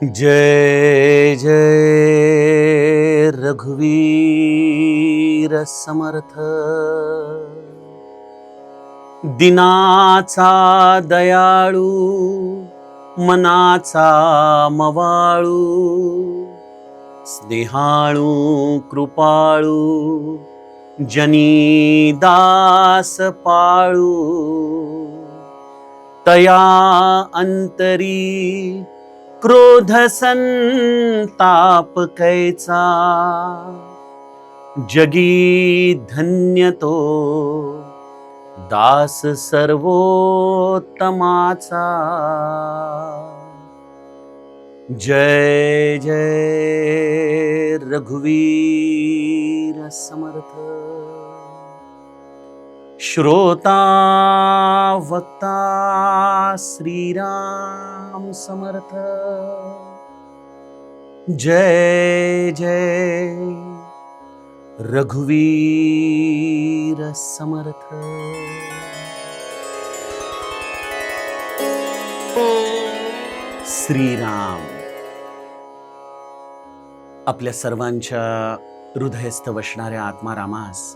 जय जय रघुवीर समर्थ। दिनाचा दयाळू, मनाचा मवाळू, स्नेहाळू कृपाळू, जनी दास पाळू, तया अंतरी क्रोध संताप कैचा, जगी धन्य तो दास सर्वोत्तमाचा। जय जय रघुवीर समर्थ। श्रोता वक्ता श्रीराम समर्थ। जय जय रघुवीर समर्थ। श्रीराम आपल्या सर्वांच्या हृदयस्थ वसणाऱ्या आत्मारामास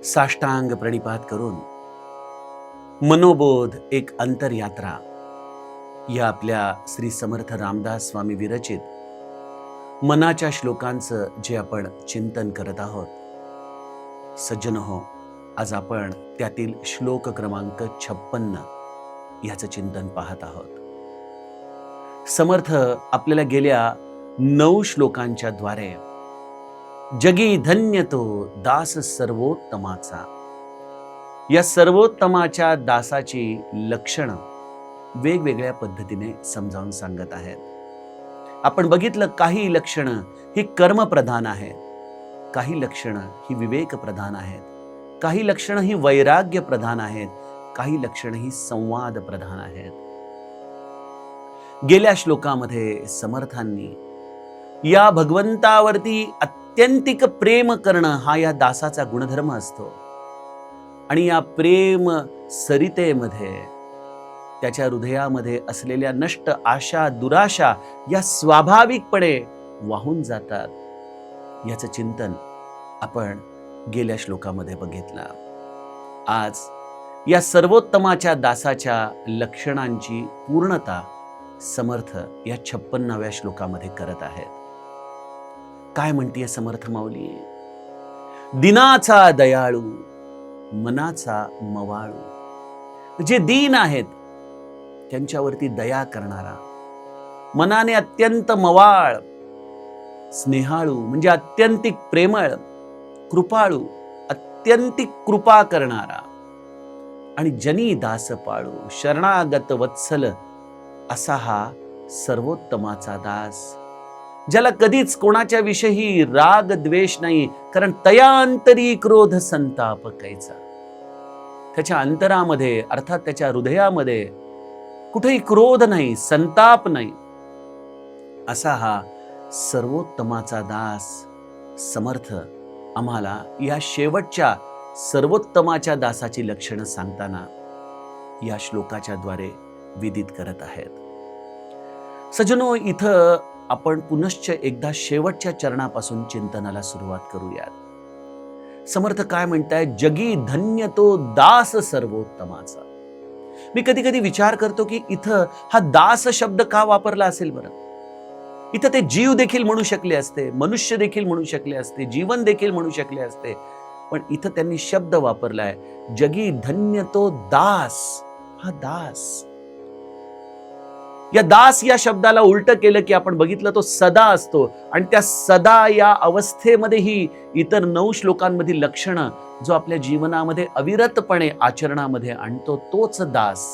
साष्टांग प्रणिपात करून मनोबोध एक अंतरयात्रा या आपल्या श्री समर्थ रामदास स्वामी विरचित मनाच्या श्लोकांचं जे आपण चिंतन करत आहोत, सज्जन हो, आज आपण त्यातील श्लोक क्रमांक 56 याचं चिंतन पाहत आहोत। समर्थ आपल्याला गेल्या 9 श्लोकांच्या द्वारे जगी धन्य तो दास सर्वोत्तमाचा या सर्वोत्तमाच्या दासाची लक्षणं वेगवेगळ्या पद्धतीने समजावून सांगत आहेत। आपण बघितलं, काही लक्षणं ही कर्मप्रधान आहेत, काही लक्षणं ही विवेक प्रधान आहेत, काही लक्षणं ही वैराग्य प्रधान आहेत, काही लक्षणं ही संवाद प्रधान आहेत। गेल्या श्लोकामध्ये समर्थांनी या भगवंतावरती अत्यंतिक प्रेम करणं हा या दासाचा गुणधर्म असतो आणि या प्रेम सरितेमध्ये त्याच्या हृदयामध्ये असलेल्या नष्ट आशा दुराशा या स्वाभाविकपणे वाहून जातात याचं चिंतन आपण गेल्या श्लोकामध्ये बघितलं। आज या सर्वोत्तमाच्या दासाच्या लक्षणांची पूर्णता समर्थ या 56व्या श्लोकामध्ये करत आहेत। काय म्हणतीये समर्थ माऊली? दिनाचा दयाळू, मनाचा मवाळू, जे दीन आहेत त्यांच्यावरती दया करणारा, मनाने अत्यंत मवाळ, स्नेहाळू म्हणजे अत्यंतिक प्रेमळ, कृपाळू अत्यंतिक कृपा करणारा आणि जनी दास पाळू शरणागत वत्सल असा हा सर्वोत्तमाचा दास, ज्याला कधीच कोणाच्या विषयी राग द्वेष नाही, कारण तयांतरी क्रोध संताप कैचा, त्याच्या अंतरामध्ये अर्थात त्याच्या हृदयामध्ये कुठेही क्रोध नाही, संताप नाही, असा हा सर्वोत्तमाचा दास समर्थ आम्हाला या शेवटच्या सर्वोत्तमाच्या दासाची लक्षणं सांगताना या श्लोकाच्या द्वारे विदित करत आहेत। सज्जनो, इथं आपण पुनश्च एकदा शेवटच्या चरणापासून चिंतनाला सुरुवात करूयात। समर्थ काय म्हणताय? जगी धन्य तो दास सर्वोत्तमाचा। मी कधी कधी विचार करतो की इथं हा दास शब्द का वापरला असेल बरं? इथं ते जीव देखील म्हणू शकले असते, मनुष्य देखील म्हणू शकले असते, जीवन देखील म्हणू शकले असते, पण इथं त्यांनी शब्द वापरलाय जगी धन्य तो दास। हा दास, या दास या शब्दाला उलट केलं की आपण बघितलं तो सदा असतो आणि त्या सदा या अवस्थेमध्येही इतर 9 श्लोकांमधील लक्षणं जो आपल्या जीवनामध्ये अविरतपणे आचरणामध्ये आणतो तोच दास।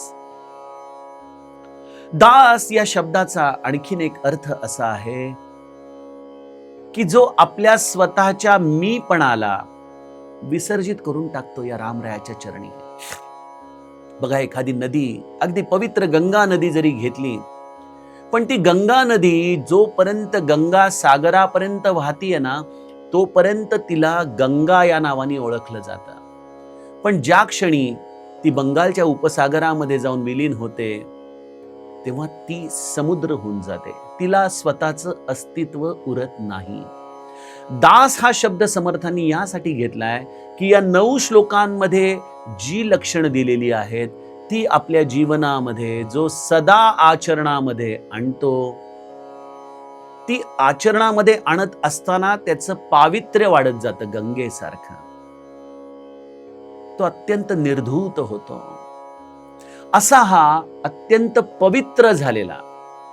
दास या शब्दाचा आणखीन एक अर्थ असा आहे की जो आपल्या स्वतःच्या मीपणाला विसर्जित करून टाकतो या रामरायाच्या चरणी। बघा, एखादी नदी, अगदी पवित्र गंगा नदी जरी घेतली, पण ती गंगा नदी जोपर्यंत गंगा सागरापर्यंत वाहतीये ना, तोपर्यंत तिला गंगा या नावाने ओळखलं जातं। पण ज्या क्षणी ती बंगालच्या उपसागरामध्ये जाऊन विलीन होते, तेव्हा ती समुद्र होऊन जाते, तिला स्वतःचं अस्तित्व उरत नाही. दास हा शब्द समर्थांनी यासाठी घेतलाय की या 9 श्लोकांमध्ये जी लक्षणं दिलेली आहेत ती आपल्या जीवनामध्ये जो सदा आचरणामध्ये आणतो, ती आचरणामध्ये आणत असताना त्याचं पावित्र्य वाढत जातं गंगेसारखं. तो अत्यंत निर्धूत होतो. असा हा अत्यंत पवित्र झालेला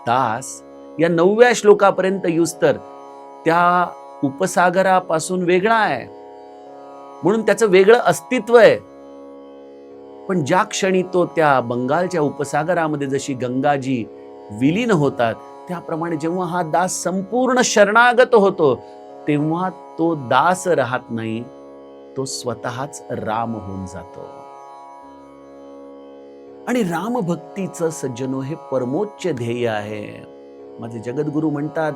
दास या 9व्या श्लोकापर्यंत युस्तर त्या उपसागरापासून वेगळा आहे, म्हणून त्याचं वेगळं अस्तित्व आहे. पण ज्या क्षणी तो त्या बंगालच्या उपसागरामध्ये जशी गंगाजी विलीन होतात, त्याप्रमाणे जेव्हा हा दास संपूर्ण शरणागत होतो तेव्हा तो दास राहत नाही, तो स्वतःच राम होऊन जातो. आणि रामभक्तीचं सज्जनो हे परमोच्च ध्येय आहे. माझे जगद्गुरु म्हणतात,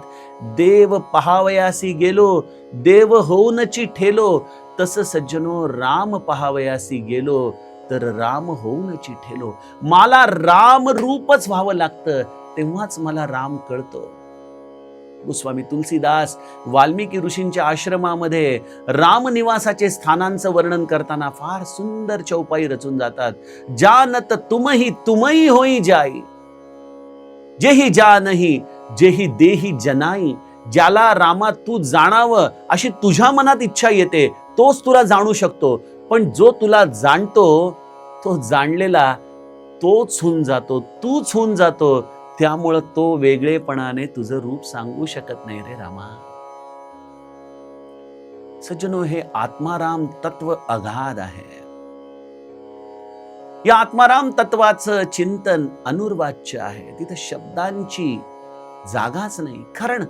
देव पहावयासी गेलो, देव होऊनची ठेलो, तस सज्जनो राम पहावयासी गेलो, तर राम होऊनची ठेलो. मला राम रूपच व्हावं लागतं, तेव्हाच मला राम कळतो. गोस्वामी तुलसीदास वाल्मिकी ऋषींच्या आश्रमामध्ये रामनिवासाचे स्थानांचं वर्णन करताना फार सुंदर चौपाई रचून जातात. जानत तुमही तुमई होई जाई, जेही जानही जेही देही जनाई. ज्याला रामा तू जाणावं अशी तुझ्या मनात इच्छा येते तोच तुला जाणू शकतो, पण जो तुला जाणतो तो जाणलेला तोच होऊन जातो, तूच होऊन जातो. त्यामुळं तो वेगळेपणाने तुझं रूप सांगू शकत नाही रे रामा. सज्जनो, हे आत्माराम तत्व अगाध आहे. या आत्माराम तत्वाचं चिंतन अनुर्वाच्य आहे. तिथे शब्दांची जागाच नाही, कारण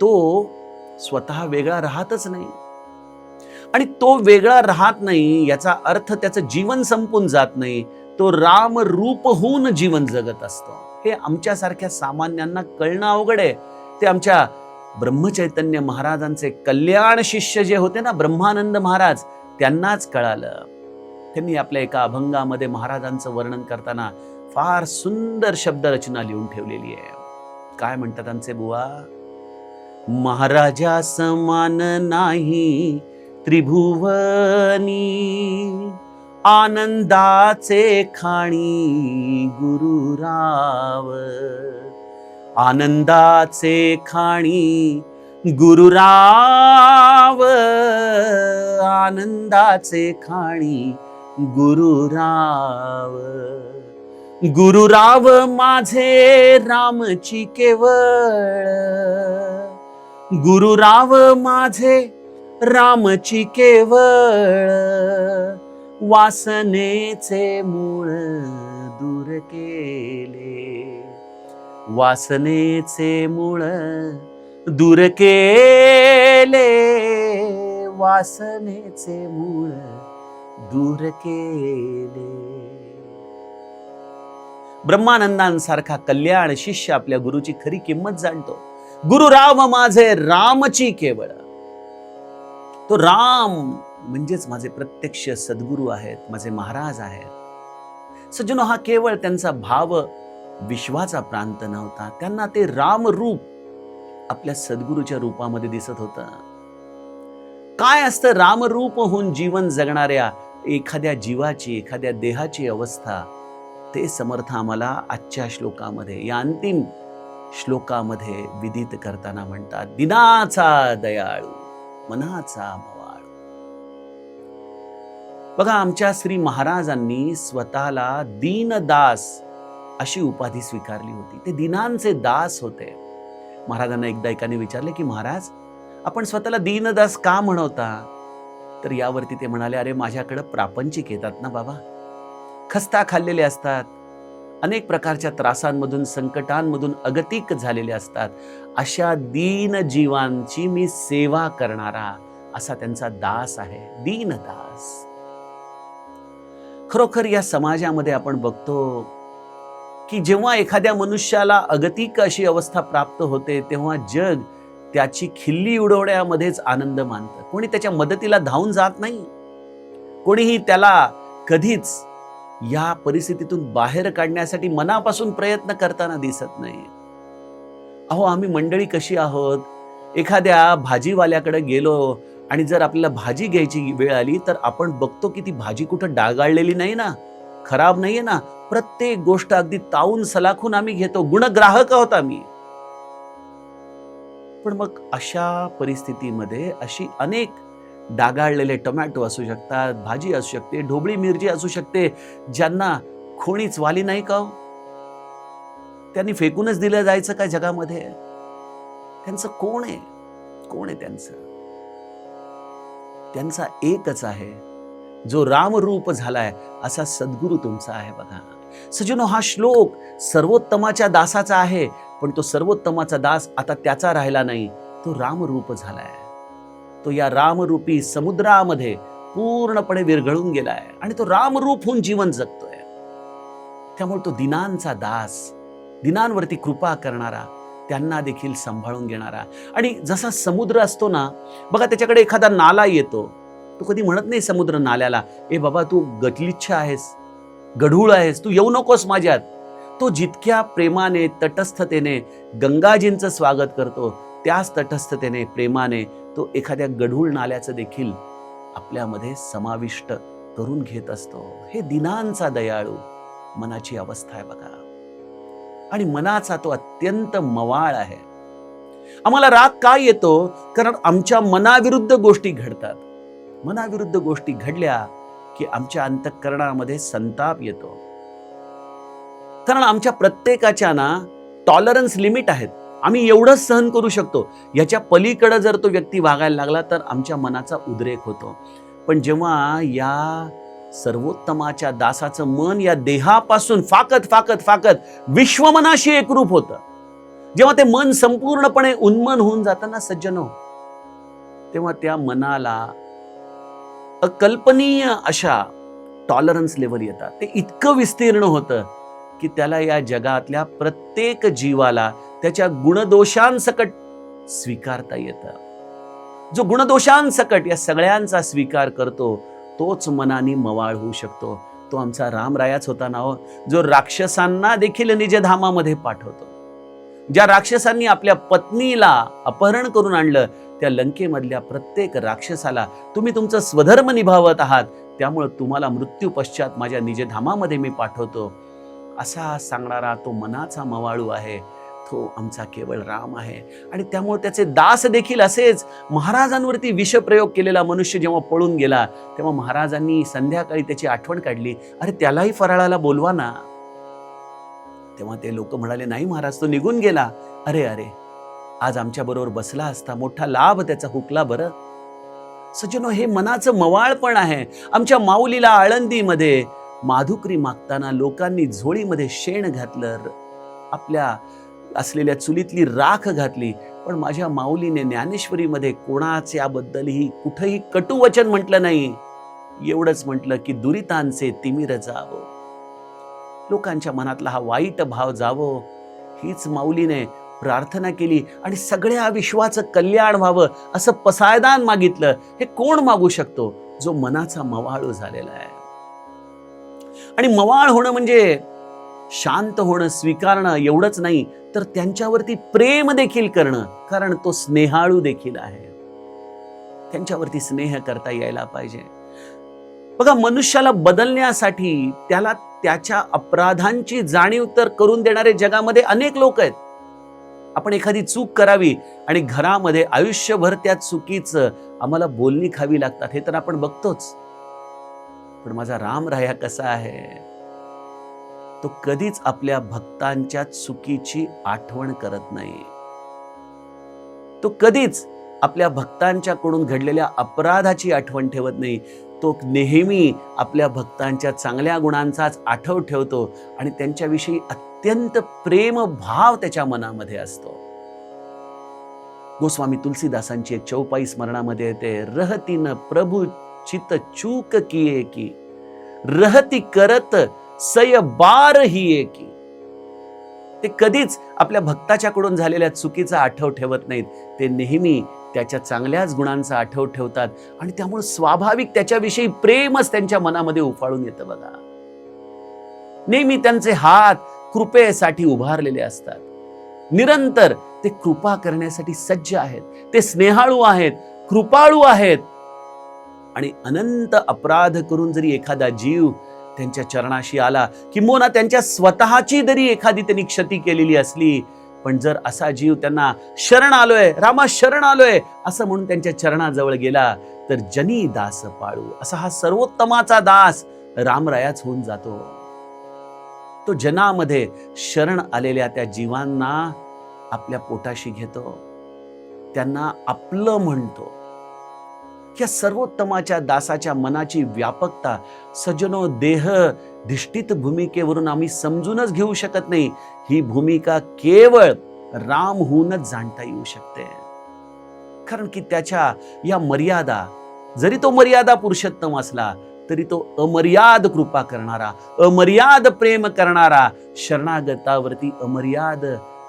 तो स्वतः वेगळा राहतच नाही. आणि तो वेगळा राहत नाही याचा अर्थ त्याचं जीवन संपून जात नाही, तो राम रूप होऊन जीवन जगत असतो. हे आमच्यासारख्या सामान्यांना कळणं अवघड आहे. ते आमच्या ब्रह्मचैतन्य महाराजांचे कल्याण शिष्य जे होते ना, ब्रह्मानंद महाराज, त्यांनाच कळालं. त्यांनी आपल्या एका अभंगामध्ये महाराजांचं वर्णन करताना फार सुंदर शब्द रचना लिहून ठेवलेली आहे. काय म्हणतात आमचे बुवा? महाराजा समान नाही त्रिभुवनी, आनंदाचे खाणी गुरुराव. आनंदाचे खाणी गुरुराव, आनंदाचे खाणी गुरुराव. गुरुराव माझे रामची केवळ, गुरुराव माझे रामची केवळ. वासनेचे मूळ दूर केले, वासनेचे मूळ दूर केले, वासनेचे मूळ दूर केले. ब्रह्मानंदांसारखा कल्याण शिष्य आपल्या गुरुची खरी किंमत जाणतो. गुरुराव माझे रामची केवळ. तो राम म्हणजेच माझे प्रत्यक्ष सद्गुरू आहेत, माझे महाराज आहेत. सज्जनो, हा केवळ त्यांचा भाव विश्वाचा प्रांत नव्हता. त्यांना ते राम रूप आपल्या सद्गुरूच्या रूपामध्ये दिसत होतं. काय असतं रामरूप होऊन जीवन जगणाऱ्या एखाद्या जीवाची, एखाद्या देहाची अवस्था, ते समर्थ आम्हाला आजच्या श्लोकामध्ये, या अंतिम श्लोकामध्ये विदित करताना म्हणतात. दिनाचा दयाळू, मनाचा मवाळू. बघा, आमच्या श्री महाराजांनी स्वतःला दीनदास अशी उपाधी स्वीकारली होती. ते दिनांचे दास होते. महाराजांना एकदा एकाने विचारले की महाराज, आपण स्वतःला दीनदास का म्हणवता? तर यावरती ते म्हणाले, अरे माझ्याकडे प्रापंचिक येतात ना बाबा, खस्ता खाल्लेले असतात, अनेक प्रकारच्या त्रासांमधून, संकटांमधून अगतिक झालेले असतात. अशा दीन जीवांची मी सेवा करणारा असा त्यांचा दास आहे, दीनदास. खरोखर या समाजामध्ये आपण बघतो की जेव्हा एखाद्या मनुष्याला अगतिक अशी अवस्था प्राप्त होते तेव्हा जग त्याची खिल्ली उडवण्यामध्येच आनंद मानतं. कोणी त्याच्या मदतीला धावून जात नाही. कोणीही त्याला कधीच या परिस्थितीतून बाहेर काढण्यासाठी मनापासून प्रयत्न करताना दिसत नाही. अहो, आम्ही मंडळी कशी आहोत, एखाद्या भाजीवाल्याकडे गेलो आणि जर आपल्याला भाजी घ्यायची वेळ आली तर आपण बघतो की ती भाजी कुठं डागाळलेली नाही ना, खराब नाहीये ना. प्रत्येक गोष्ट अगदी तावून सलाखून आम्ही घेतो. गुणग्राहक आहोत आम्ही. पण मग अशा परिस्थितीमध्ये अशी अनेक डागाळलेले टोमॅटो असू शकतात, भाजी असू शकते, ढोबळी मिरची असू शकते, ज्यांना कोणीच वाली नाही का हो? त्यांनी फेकूनच दिलं जायचं काय जगामध्ये? त्यांचं कोण आहे? कोण आहे त्यांचं? त्यांचा एकच आहे, जो रामरूप झालाय असा सद्गुरू तुमचा आहे बघा. सज्जनो, हा श्लोक सर्वोत्तमाच्या दासाचा आहे, पण तो सर्वोत्तमाचा दास आता त्याचा राहिला नाही, तो रामरूप झालाय. तो या रामरूपी समुद्रामध्ये पूर्णपणे विरघळून गेलाय आणि तो रामरूप होऊन जीवन जगतोय. त्यामुळे तो दिनांचा दास, दिनांवरती कृपा करणारा, त्यांना देखील सांभाळून घेणारा. आणि जसा समुद्र असतो ना बघा, त्याच्याकडे एखादा नाला येतो, तो कधी म्हणत नाही समुद्र नाल्याला, ए बाबा तू गलिच्छ आहेस, गढूळ आहेस, तू येऊ नकोस माझ्यात. तो जितक्या प्रेमाने, तटस्थतेने गंगाजींचं स्वागत करतो, त्याच तटस्थतेने, प्रेमाने तो एखाद्या गढूळ नाल्याचं देखील आपल्यामध्ये समाविष्ट करून घेत असतो. हे दिनांचा दयाळू मनाची अवस्था आहे बघा. आणि मनाचा तो अत्यंत मवाळ आहे. आम्हाला राग का येतो? कारण आमच्या मनाविरुद्ध गोष्टी घडतात. मनाविरुद्ध गोष्टी घडल्या की आमच्या अंतःकरणामध्ये संताप येतो. कारण आमच्या प्रत्येकाच्या ना टॉलरन्स लिमिट आहेत. आम्ही एवढंच सहन करू शकतो, याच्या पलीकडे जर तो व्यक्ती वागायला लागला तर आमच्या मनाचा उद्रेक होतो. पण जेव्हा या सर्वोत्तमाच्या दासाचं मन या देहापासून फाकत फाकत फाकत विश्वमनाशी एकरूप होतं, जेव्हा ते मन संपूर्णपणे उन्मन होऊन जातं ना सज्जनो, तेव्हा त्या मनाला अकल्पनीय अशा टॉलरन्स लेवल येतात. ते इतकं विस्तीर्ण होतं की त्याला या जगातल्या प्रत्येक जीवाला त्याच्या गुणदोषांसकट स्वीकारता येतं. जो गुणदोषांसकट या सगळ्यांचा स्वीकार करतो तोच मनाने मवाळ होऊ शकतो. तो आमचा रामरायाच होता ना हो, जो राक्षसांना देखील निजधामामध्ये पाठवतो. ज्या राक्षसांनी आपल्या पत्नीला अपहरण करून आणलं, त्या लंकेमधल्या प्रत्येक राक्षसाला तुम्ही तुमचं स्वधर्म निभावत आहात, त्यामुळे तुम्हाला मृत्यू पश्चात माझ्या निजधामामध्ये मी पाठवतो, असा सांगणारा तो मनाचा मवाळू आहे. तो आमचा केवळ राम आहे. आणि त्यामुळे त्याचे दास देखील असेच. महाराजांवरती विषप्रयोग केलेला मनुष्य जेव्हा पळून गेला, तेव्हा महाराजांनी संध्याकाळी त्याची आठवण काढली, अरे त्यालाही फराळाला बोलवा ना. तेव्हा ते लोक म्हणाले, नाही महाराज, तो निघून गेला. अरे अरे, आज आमच्या बरोबर बसला असता, मोठा लाभ त्याचा हुकला बरं. सज्जनो, हे मनाचं मवाळ पण आहे. आमच्या माऊलीला आळंदीमध्ये माधुकरी मागताना लोकांनी झोळीमध्ये शेण घातलं, आपल्या असलेल्या चुलीतली राख घातली, पण माझ्या माऊलीने ज्ञानेश्वरीमध्ये कोणाच्याबद्दलही कुठेही कटुवचन म्हटलं नाही. एवढंच म्हटलं की दुरितांचे तिमिर जावो, लोकांच्या मनातला हा वाईट भाव जावो, हीच माऊलीने प्रार्थना केली. आणि सगळ्या विश्वाचं कल्याण व्हावं असं पसायदान मागितलं. हे कोण मागू शकतो? जो मनाचा मवाळू झालेला आहे. आणि मवाळ होणं म्हणजे शांत होणं, स्वीकारणं एवढंच नाही, तर त्यांच्यावरती प्रेम देखील करणं, कारण तो स्नेहाळू देखील आहे. त्यांच्यावरती स्नेह करता यायला पाहिजे. बघा, मनुष्याला बदलण्यासाठी त्याला त्याच्या अपराधांची जाणीव तर करून देणारे जगामध्ये अनेक लोक आहेत. आपण एखादी चूक करावी आणि घरामध्ये आयुष्यभर त्या चुकीचं आम्हाला बोलणी खावी लागतात, हे तर आपण बघतोच. पण माझा राम राया कसा आहे? तो कधीच आपल्या भक्तांच्या चुकीची आठवण करत नाही. तो कधीच आपल्या भक्तांच्याकडून घडलेल्या अपराधाची आठवण ठेवत नाही. तो नेहमी आपल्या भक्तांच्या चांगल्या गुणांचाच आठव ठेवतो आणि त्यांच्याविषयी अत्यंत प्रेम भाव त्याच्या मनामध्ये असतो. गोस्वामी तुलसीदासांची एक चौपाई स्मरणामध्ये येते, रहती न प्रभु चित चूक किए की, रहती करत सय बार ही एकी. ते कधीच आपल्या भक्ताच्याकडून झालेल्या चुकीचा आठव ठेवत नाहीत. ते नेहमी त्याच्या चांगल्याच गुणांचा आठव ठेवतात आणि त्यामुळे स्वाभाविक त्याच्याविषयी प्रेमच त्यांच्या मनामध्ये उफाळून येतं बघा. नेहमी त्यांचे हात कृपेसाठी उभारलेले असतात. निरंतर ते कृपा करण्यासाठी सज्ज आहेत. ते स्नेहाळू आहेत, कृपाळू आहेत. आणि अनंत अपराध करून जरी एखादा जीव त्यांच्या चरणाशी आला, किंबहुना त्यांच्या स्वतःची जरी एखादी त्यांनी क्षती केलेली असली, पण जर असा जीव त्यांना शरण आलोय, रामा शरण आलोय असं म्हणून त्यांच्या चरणाजवळ गेला, तर जनी दास पाळू, असा हा सर्वोत्तमाचा दास रामरायाच होऊन जातो. तो जनामध्ये शरण आलेल्या त्या जीवांना आपल्या पोटाशी घेतो, त्यांना आपलं म्हणतो. या सर्वोत्तमाच्या दासाच्या मनाची व्यापकता सज्जनो देह धिष्ठित भूमिकेवरून आम्ही समजूनच घेऊ शकत नाही. ही भूमिका केवळ राम होऊनच जाणता येऊ शकते. कारण की त्याच्या या मर्यादा, जरी तो मर्यादा पुरुषोत्तम असला तरी तो अमर्याद कृपा करणारा, अमर्याद प्रेम करणारा, शरणागतावरती अमर्याद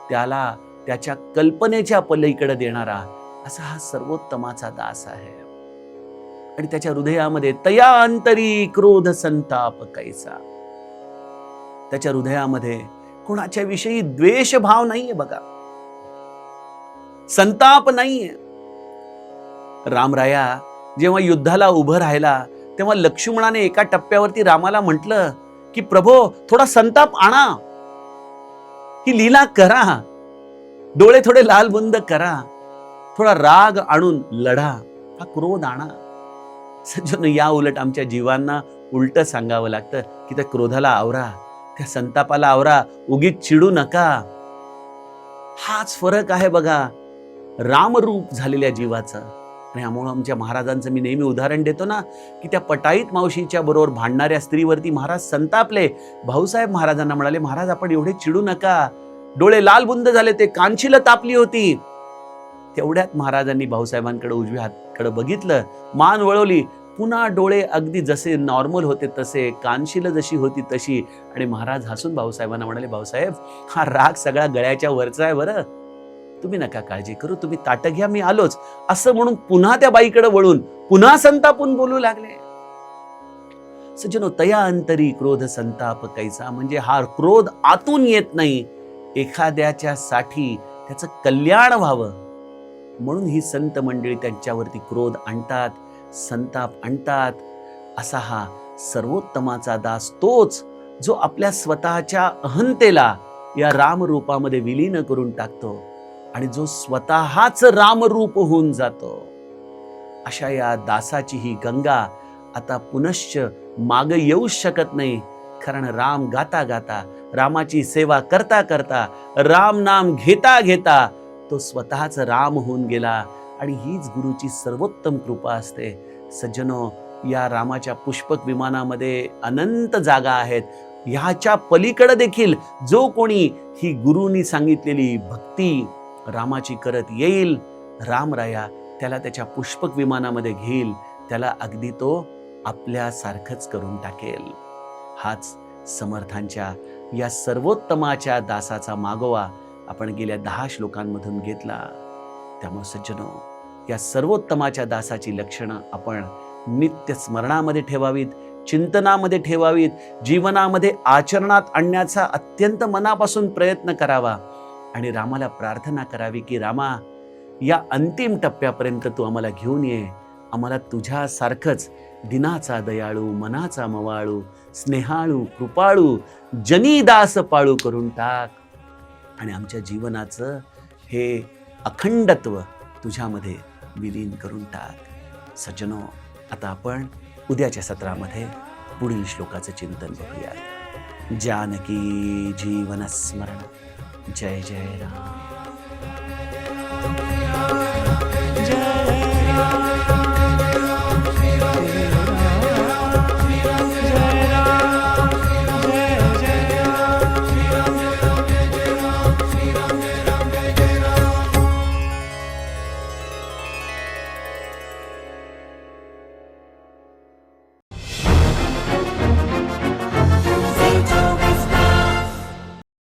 त्याला त्याच्या कल्पनेच्या पलीकडे देणारा असा हा सर्वोत्तमाचा दास आहे. आणि त्याच्या हृदयामध्ये तया अंतरी क्रोध संताप कैसा, त्याच्या हृदयामध्ये कोणाच्या विषयी द्वेष भाव नाहीये बघा, संताप नाहीये. रामराया जेव्हा युद्धाला उभं राहिला तेव्हा लक्ष्मणाने एका टप्प्यावरती रामाला म्हटलं की प्रभो थोडा संताप आणा, ही लीला करा, डोळे थोडे लालबुंद करा, थोडा राग आणून लढा, हा क्रोध आणा. सज्जन, या उलट आमच्या जीवांना उलट सांगावं लागतं की त्या क्रोधाला आवरा, त्या संतापाला आवरा, उगीच चिडू नका. हाच फरक आहे बघा रामरूप झालेल्या जीवाचा. आणि यामुळे आमच्या महाराजांचं मी नेहमी उदाहरण देतो ना, की त्या पटाईत मावशीच्या बरोबर भांडणाऱ्या स्त्रीवरती महाराज संतापले. भाऊसाहेब महाराजांना म्हणाले, महाराज आपण एवढे चिडू नका. डोळे लालबुंद झाले, ते कानशिलं तापली होती. तेवढ्यात महाराजांनी भाऊसाहेबांकडे उजव्या हातकडे बघितलं, मान वळवली, पुन्हा डोळे अगदी जसे नॉर्मल होते तसे, कानशिलं जशी होती तशी. आणि महाराज हसून भाऊसाहेबांना म्हणाले, भाऊसाहेब हा राग सगळा गळ्याच्या वरचा आहे बरं, तुम्ही नका काळजी करू, तुम्ही ताटं घ्या, मी आलोच. असं म्हणून पुन्हा त्या बाईकडे वळून पुन्हा संतापून बोलू लागले. सज्जनो, तया अंतरी क्रोध संताप कैसा, म्हणजे हा क्रोध आतून येत नाही, एखाद्याच्या साठी त्याचं कल्याण व्हावं म्हणून ही संत मंडळी त्यांच्यावरती क्रोध आणतात, संताप आणतात. असा हा सर्वोत्तमाचा दास तोच जो आपल्या स्वतःच्या अहंतेला या रामरूपामध्ये विलीन करून टाकतो आणि जो स्वतःच रामरूप होऊन जातो. अशा या दासाची ही गंगा आता पुनश्च माग येऊ शकत नाही. कारण राम गाता गाता, रामाची सेवा करता करता, राम नाम घेता घेता तो स्वतःच राम होऊन गेला. आणि हीच गुरुची सर्वोत्तम कृपा असते. सज्जनो, या रामाच्या पुष्पक विमानामध्ये अनंत जागा आहेत. ह्याच्या पलीकडे देखील जो कोणी ही गुरुनी सांगितलेली भक्ती रामाची करत येईल, रामराया त्याला त्याच्या पुष्पक विमानामध्ये घेईल, त्याला अगदी तो आपल्यासारखंच करून टाकेल. हाच समर्थांच्या या सर्वोत्तमाच्या दासाचा मागोवा आपण गेल्या 10 श्लोकांमधून घेतला. त्यामुळे सज्जनो, या सर्वोत्तमाच्या दासाची लक्षणं आपण नित्य स्मरणामध्ये ठेवावीत, चिंतनामध्ये ठेवावीत, जीवनामध्ये आचरणात आणण्याचा अत्यंत मनापासून प्रयत्न करावा. आणि रामाला प्रार्थना करावी की रामा, या अंतिम टप्प्यापर्यंत तू आम्हाला घेऊन ये, आम्हाला तुझ्यासारखंच दिनाचा दयाळू, मनाचा मवाळू, स्नेहाळू, कृपाळू, जनीदास पाळू करून टाक. आणि आमच्या जीवनाचं हे अखंडत्व तुझ्यामध्ये विलीन करून टाक. सज्जनो, आता आपण उद्याच्या सत्रामध्ये पुढील श्लोकाचं चिंतन बघूया. जानकी जीवन स्मरण. जय जय राम.